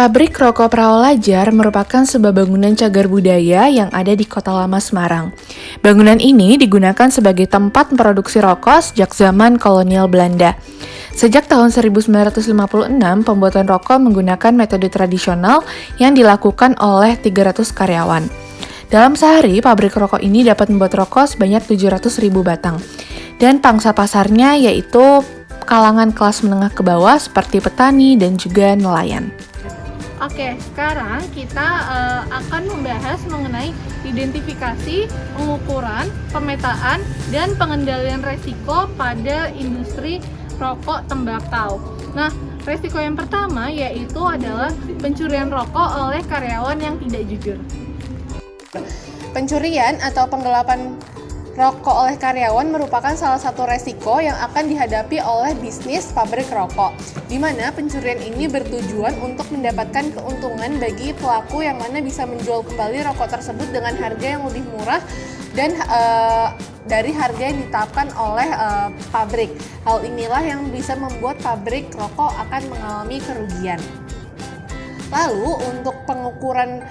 Pabrik Rokok Praolajar merupakan sebuah bangunan cagar budaya yang ada di Kota Lama Semarang. Bangunan ini digunakan sebagai tempat memproduksi rokok sejak zaman kolonial Belanda. Sejak tahun 1956, pembuatan rokok menggunakan metode tradisional yang dilakukan oleh 300 karyawan. Dalam sehari, pabrik rokok ini dapat membuat rokok sebanyak 700.000 batang. Dan pangsa pasarnya yaitu kalangan kelas menengah ke bawah seperti petani dan juga nelayan. Oke, sekarang kita akan membahas mengenai identifikasi, pengukuran, pemetaan, dan pengendalian resiko pada industri rokok tembakau. Nah, resiko yang pertama yaitu adalah pencurian rokok oleh karyawan yang tidak jujur. Pencurian atau penggelapan rokok oleh karyawan merupakan salah satu resiko yang akan dihadapi oleh bisnis pabrik rokok, di mana pencurian ini bertujuan untuk mendapatkan keuntungan bagi pelaku yang mana bisa menjual kembali rokok tersebut dengan harga yang lebih murah dan dari harga yang ditetapkan oleh pabrik. Hal inilah yang bisa membuat pabrik rokok akan mengalami kerugian. Lalu untuk pengukuran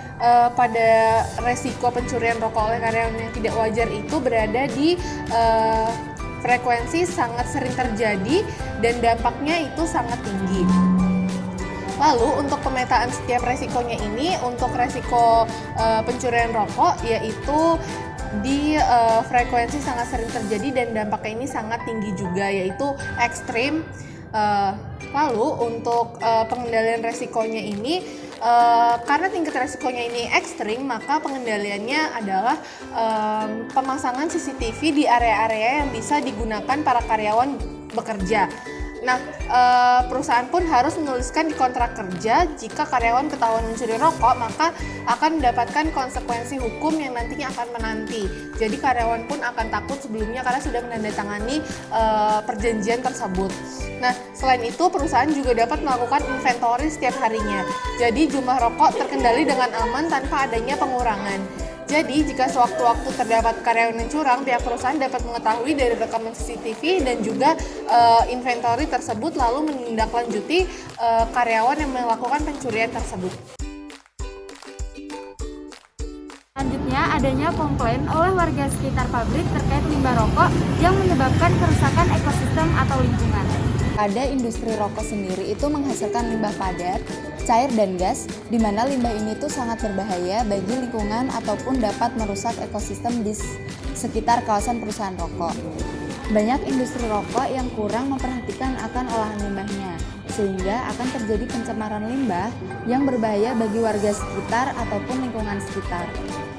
pada resiko pencurian rokok oleh karyawan yang tidak wajar itu berada di frekuensi sangat sering terjadi dan dampaknya itu sangat tinggi. Lalu untuk pemetaan setiap resikonya ini, untuk resiko pencurian rokok yaitu di frekuensi sangat sering terjadi dan dampaknya ini sangat tinggi juga, yaitu ekstrim. Lalu untuk pengendalian resikonya ini, karena tingkat resikonya ini ekstrim, maka pengendaliannya adalah pemasangan CCTV di area-area yang bisa digunakan para karyawan bekerja. Nah, perusahaan pun harus menuliskan di kontrak kerja jika karyawan ketahuan mencuri rokok, maka akan mendapatkan konsekuensi hukum yang nantinya akan menanti. Jadi karyawan pun akan takut sebelumnya karena sudah menandatangani perjanjian tersebut. Nah, selain itu perusahaan juga dapat melakukan inventory setiap harinya. Jadi jumlah rokok terkendali dengan aman tanpa adanya pengurangan. Jadi, jika sewaktu-waktu terdapat karyawan yang curang, pihak perusahaan dapat mengetahui dari rekaman CCTV dan juga inventory tersebut, lalu menindaklanjuti karyawan yang melakukan pencurian tersebut. Selanjutnya, adanya komplain oleh warga sekitar pabrik terkait limbah rokok yang menyebabkan kerusakan ekosistem atau lingkungan. Pada industri rokok sendiri itu menghasilkan limbah padat, cair dan gas, di mana limbah ini tuh sangat berbahaya bagi lingkungan ataupun dapat merusak ekosistem di sekitar kawasan perusahaan rokok. Banyak industri rokok yang kurang memperhatikan akan olahan limbahnya, sehingga akan terjadi pencemaran limbah yang berbahaya bagi warga sekitar ataupun lingkungan sekitar.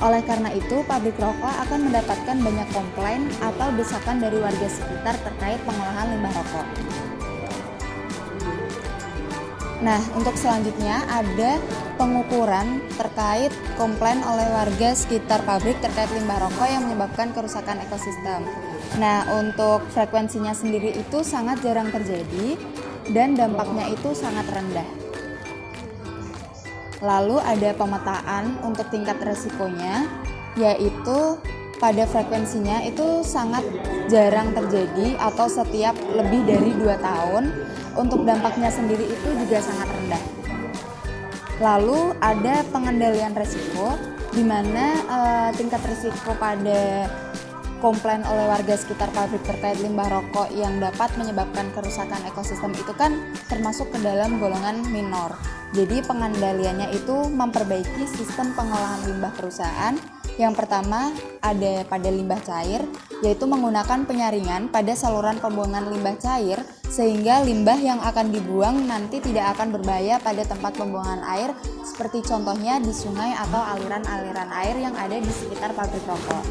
Oleh karena itu, pabrik rokok akan mendapatkan banyak komplain atau desakan dari warga sekitar terkait pengolahan limbah rokok. Nah, untuk selanjutnya ada pengukuran terkait komplain oleh warga sekitar pabrik terkait limbah rokok yang menyebabkan kerusakan ekosistem. Nah, untuk frekuensinya sendiri itu sangat jarang terjadi dan dampaknya itu sangat rendah. Lalu ada pemetaan untuk tingkat resikonya, yaitu pada frekuensinya itu sangat jarang terjadi atau setiap lebih dari 2 tahun. Untuk dampaknya sendiri itu juga sangat rendah. Lalu ada pengendalian resiko, di mana tingkat risiko pada komplain oleh warga sekitar pabrik terkait limbah rokok yang dapat menyebabkan kerusakan ekosistem itu kan termasuk ke dalam golongan minor. Jadi pengendaliannya itu memperbaiki sistem pengolahan limbah perusahaan. Yang pertama ada pada limbah cair, yaitu menggunakan penyaringan pada saluran pembuangan limbah cair sehingga limbah yang akan dibuang nanti tidak akan berbahaya pada tempat pembuangan air, seperti contohnya di sungai atau aliran-aliran air yang ada di sekitar pabrik rokok.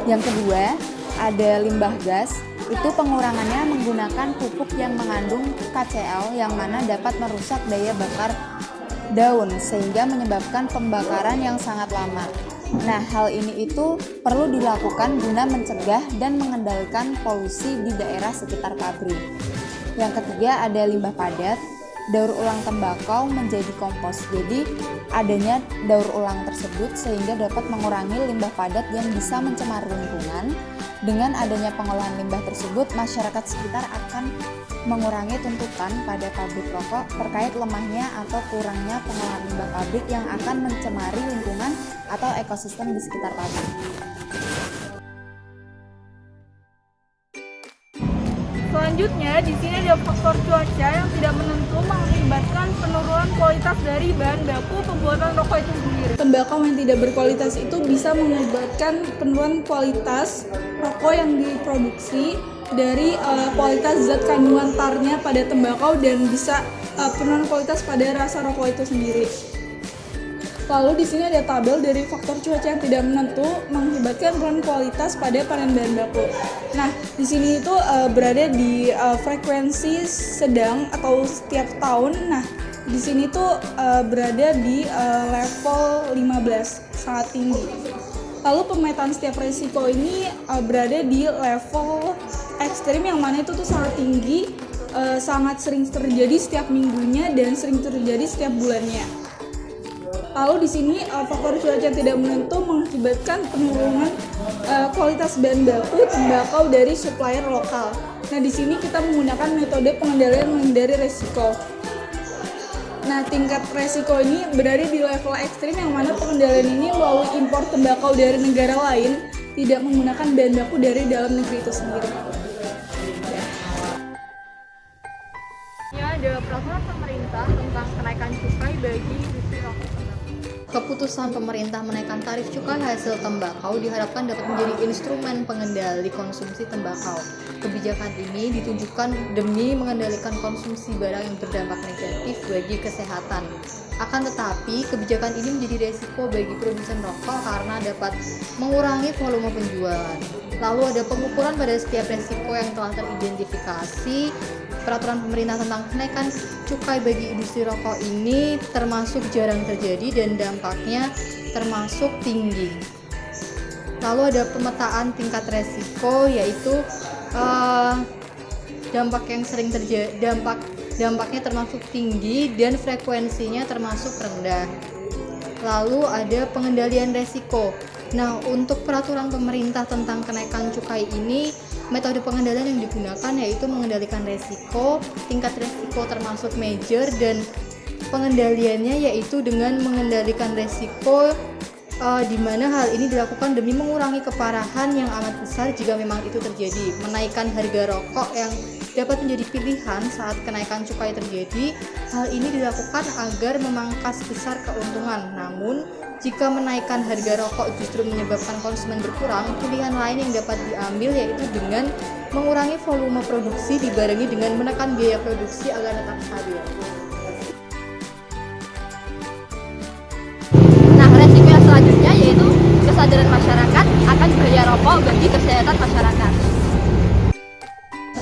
Yang kedua, ada limbah gas. Itu pengurangannya menggunakan pupuk yang mengandung KCl yang mana dapat merusak daya bakar daun sehingga menyebabkan pembakaran yang sangat lama. Nah, hal ini itu perlu dilakukan guna mencegah dan mengendalikan polusi di daerah sekitar pabrik. Yang ketiga ada limbah padat. Daur ulang tembakau menjadi kompos. Jadi, adanya daur ulang tersebut sehingga dapat mengurangi limbah padat yang bisa mencemari lingkungan. Dengan adanya pengolahan limbah tersebut, masyarakat sekitar akan mengurangi tuntutan pada pabrik rokok terkait lemahnya atau kurangnya pengolahan limbah pabrik yang akan mencemari lingkungan atau ekosistem di sekitar pabrik. Selanjutnya, di sini ada faktor cuaca yang tidak menentu mengakibatkan penurunan kualitas dari bahan baku pembuatan rokok itu sendiri. Tembakau yang tidak berkualitas itu bisa mengakibatkan penurunan kualitas rokok yang diproduksi dari kualitas zat kandungan tarnya pada tembakau dan bisa penurunan kualitas pada rasa rokok itu sendiri. Lalu di sini ada tabel dari faktor cuaca yang tidak menentu mengakibatkan penurunan kualitas pada panen bahan baku. Nah, di sini itu berada di frekuensi sedang atau setiap tahun. Nah, di sini tuh berada di level 15, sangat tinggi. Lalu pemetaan setiap resiko ini berada di level ekstrim yang mana itu tuh sangat tinggi, sangat sering terjadi setiap minggunya dan sering terjadi setiap bulannya. Lalu di sini faktor cuaca yang tidak menentu mengakibatkan penurunan kualitas bahan baku tembakau dari supplier lokal. Nah, di sini kita menggunakan metode pengendalian menghindari resiko. Nah, tingkat resiko ini berada di level ekstrim yang mana pengendalian ini melalui impor tembakau dari negara lain, tidak menggunakan bahan baku dari dalam negeri itu sendiri. Ini ada peraturan pemerintah tentang kenaikan cukai bagi industri rokok. Keputusan pemerintah menaikkan tarif cukai hasil tembakau diharapkan dapat menjadi instrumen pengendali konsumsi tembakau. Kebijakan ini ditujukan demi mengendalikan konsumsi barang yang berdampak negatif bagi kesehatan. Akan tetapi, kebijakan ini menjadi resiko bagi produsen rokok karena dapat mengurangi volume penjualan. Lalu ada pengukuran pada setiap resiko yang telah teridentifikasi. Peraturan pemerintah tentang kenaikan cukai bagi industri rokok ini termasuk jarang terjadi dan dampaknya termasuk tinggi. Lalu ada pemetaan tingkat resiko, yaitu dampak yang sering terjadi, dampaknya termasuk tinggi dan frekuensinya termasuk rendah. Lalu ada pengendalian resiko. Nah, untuk peraturan pemerintah tentang kenaikan cukai ini, metode pengendalian yang digunakan yaitu mengendalikan resiko, tingkat resiko termasuk major, dan pengendaliannya yaitu dengan mengendalikan resiko di mana hal ini dilakukan demi mengurangi keparahan yang amat besar jika memang itu terjadi. Menaikkan harga rokok yang dapat menjadi pilihan saat kenaikan cukai terjadi. Hal ini dilakukan agar memangkas besar keuntungan. Namun, jika menaikkan harga rokok justru menyebabkan konsumen berkurang, pilihan lain yang dapat diambil yaitu dengan mengurangi volume produksi dibarengi dengan menekan biaya produksi agar tetap stabil. Nah, resiko yang selanjutnya yaitu kesadaran masyarakat akan bahaya rokok bagi kesehatan masyarakat.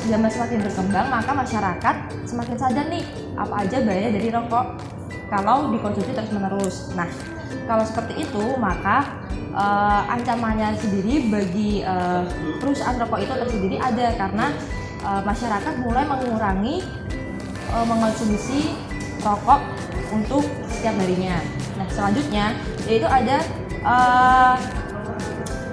Zaman semakin berkembang, maka masyarakat semakin sadar nih apa aja bahaya dari rokok kalau dikonsumsi terus-menerus. Nah, kalau seperti itu, maka ancamannya sendiri bagi perusahaan rokok itu tersendiri ada karena masyarakat mulai mengurangi mengonsumsi rokok untuk setiap harinya. Nah, selanjutnya yaitu ada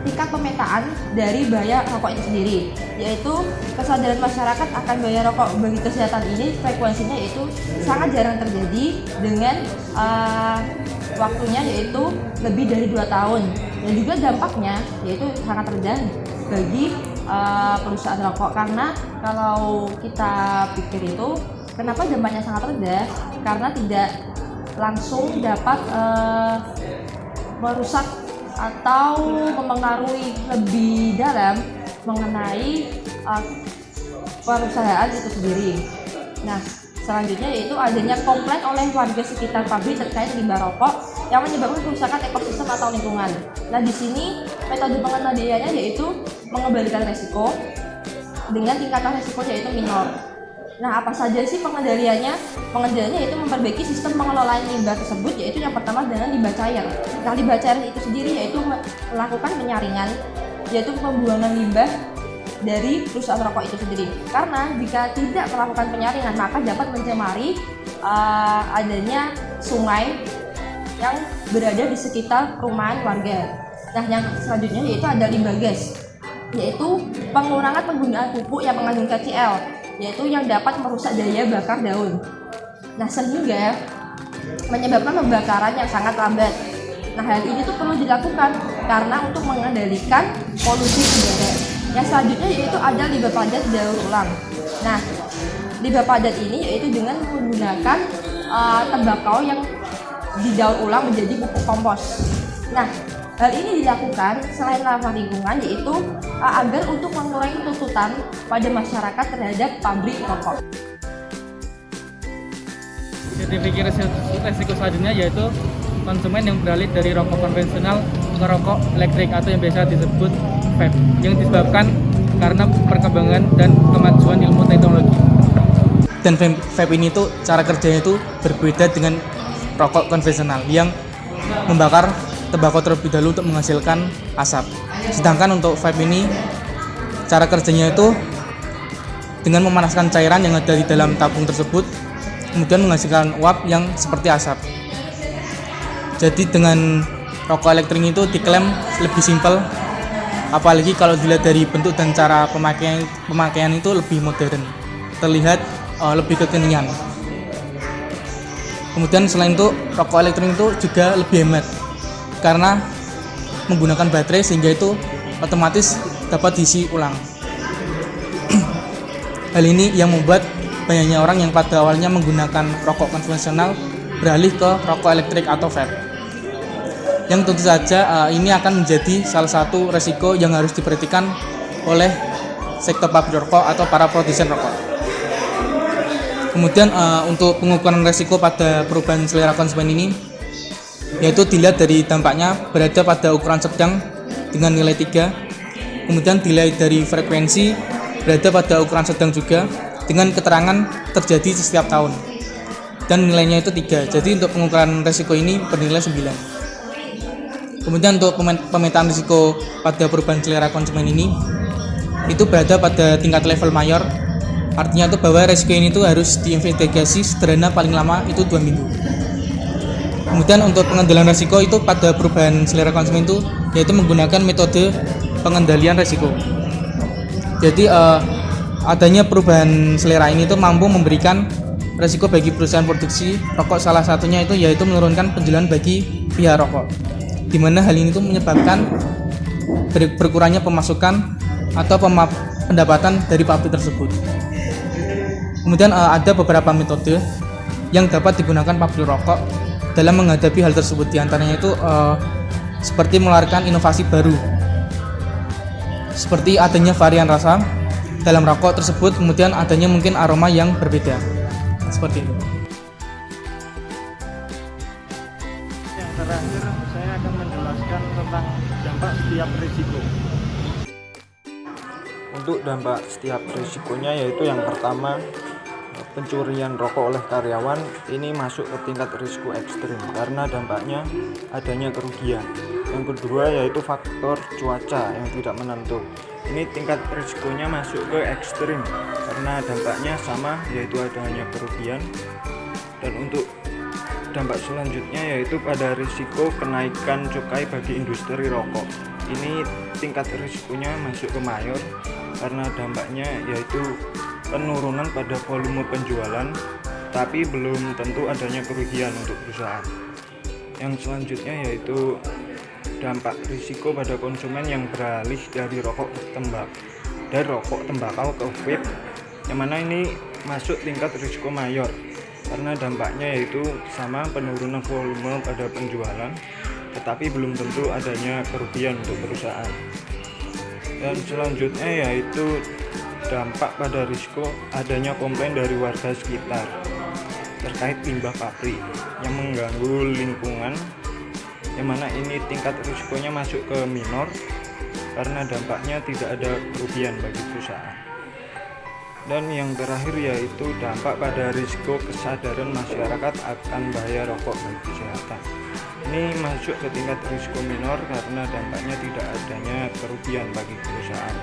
tingkat pemetaan dari bahaya rokok itu sendiri, yaitu kesadaran masyarakat akan bahaya rokok bagi kesehatan ini frekuensinya yaitu sangat jarang terjadi dengan waktunya yaitu lebih dari 2 tahun, dan juga dampaknya yaitu sangat rendah bagi perusahaan rokok. Karena kalau kita pikir itu kenapa dampaknya sangat rendah, karena tidak langsung dapat merusak atau mempengaruhi lebih dalam mengenai perusahaan itu sendiri. Nah, selanjutnya yaitu adanya komplain oleh warga sekitar pabrik terkait limbah rokok yang menyebabkan kerusakan ekosistem atau lingkungan. Nah, di sini metode pengendaliannya yaitu mengembalikan resiko dengan tingkatan resiko yaitu minor. Nah, apa saja sih pengendaliannya? Pengendaliannya yaitu memperbaiki sistem pengelolaan limbah tersebut, yaitu yang pertama dengan limbah cair. Nah, limbah cair itu sendiri yaitu melakukan penyaringan, yaitu pembuangan limbah dari perusahaan rokok itu sendiri. Karena jika tidak melakukan penyaringan, maka dapat mencemari adanya sungai yang berada di sekitar perumahan warga. Nah, yang selanjutnya yaitu ada limbah gas, yaitu pengurangan penggunaan pupuk yang mengandung KCl. yaitu yang dapat merusak daya bakar daun. Nah, sehingga menyebabkan pembakaran yang sangat lambat. Nah, hal ini tuh perlu dilakukan karena untuk mengendalikan polusi udara. Yang selanjutnya yaitu ada limbah padat daur ulang. Nah, limbah padat ini yaitu dengan menggunakan tembakau yang didaur ulang menjadi pupuk kompos. Nah, hal ini dilakukan selain ramah lingkungan yaitu agar untuk mengurangi tuntutan pada masyarakat terhadap pabrik rokok. Identifikasi resiko selanjutnya yaitu konsumen yang beralih dari rokok konvensional ke rokok elektrik atau yang biasa disebut vape, yang disebabkan karena perkembangan dan kemajuan ilmu teknologi. Dan vape ini tuh cara kerjanya itu berbeda dengan rokok konvensional yang membakar tembakau terlebih dahulu untuk menghasilkan asap. Sedangkan untuk vape ini cara kerjanya itu dengan memanaskan cairan yang ada di dalam tabung tersebut, kemudian menghasilkan uap yang seperti asap. Jadi dengan rokok elektrik itu diklaim lebih simpel, apalagi kalau dilihat dari bentuk dan cara pemakaian itu lebih modern, terlihat lebih kekinian. Kemudian selain itu rokok elektrik itu juga lebih hemat karena menggunakan baterai sehingga itu otomatis dapat diisi ulang. Hal ini yang membuat banyaknya orang yang pada awalnya menggunakan rokok konvensional beralih ke rokok elektrik atau vape. Yang tentu saja ini akan menjadi salah satu resiko yang harus diperhatikan oleh sektor pabrik rokok atau para produsen rokok. Kemudian untuk pengukuran resiko pada perubahan selera konsumen ini yaitu dilihat dari dampaknya berada pada ukuran sedang dengan nilai 3, kemudian dilihat dari frekuensi berada pada ukuran sedang juga dengan keterangan terjadi setiap tahun dan nilainya itu 3. Jadi untuk pengukuran resiko ini bernilai 9. Kemudian untuk pemetaan risiko pada perubahan selera konsumen ini itu berada pada tingkat level mayor. Artinya itu bahwa risiko ini tuh harus diinvestigasi sederhana paling lama itu 2 minggu. Kemudian untuk pengendalian risiko itu pada perubahan selera konsumen itu yaitu menggunakan metode pengendalian risiko. Jadi adanya perubahan selera ini tuh mampu memberikan risiko bagi perusahaan produksi rokok, salah satunya itu yaitu menurunkan penjualan bagi pihak rokok, di mana hal ini tuh menyebabkan berkurangnya pemasukan atau pendapatan dari pabrik tersebut. Kemudian ada beberapa metode yang dapat digunakan pabrik rokok dalam menghadapi hal tersebut. Di antaranya itu seperti mengeluarkan inovasi baru, seperti adanya varian rasa dalam rokok tersebut, kemudian adanya mungkin aroma yang berbeda, seperti itu. Yang terakhir saya akan menjelaskan tentang dampak setiap risiko. Untuk dampak setiap risikonya yaitu yang pertama, pencurian rokok oleh karyawan ini masuk ke tingkat risiko ekstrim karena dampaknya adanya kerugian. Yang kedua yaitu faktor cuaca yang tidak menentu. Ini tingkat risikonya masuk ke ekstrim karena dampaknya sama yaitu adanya kerugian. Dan untuk dampak selanjutnya yaitu pada risiko kenaikan cukai bagi industri rokok. Ini tingkat risikonya masuk ke mayor karena dampaknya yaitu penurunan pada volume penjualan, tapi belum tentu adanya kerugian untuk perusahaan. Yang selanjutnya yaitu dampak risiko pada konsumen yang beralih dari rokok tembakau ke vape, yang mana ini masuk tingkat risiko mayor karena dampaknya yaitu sama penurunan volume pada penjualan, tetapi belum tentu adanya kerugian untuk perusahaan. Dan selanjutnya yaitu dampak pada risiko adanya komplain dari warga sekitar terkait limbah pabrik yang mengganggu lingkungan, yang mana ini tingkat risikonya masuk ke minor karena dampaknya tidak ada kerugian bagi perusahaan. Dan yang terakhir yaitu dampak pada risiko kesadaran masyarakat akan bahaya rokok bagi kesehatan. Ini masuk ke tingkat risiko minor karena dampaknya tidak adanya kerugian bagi perusahaan.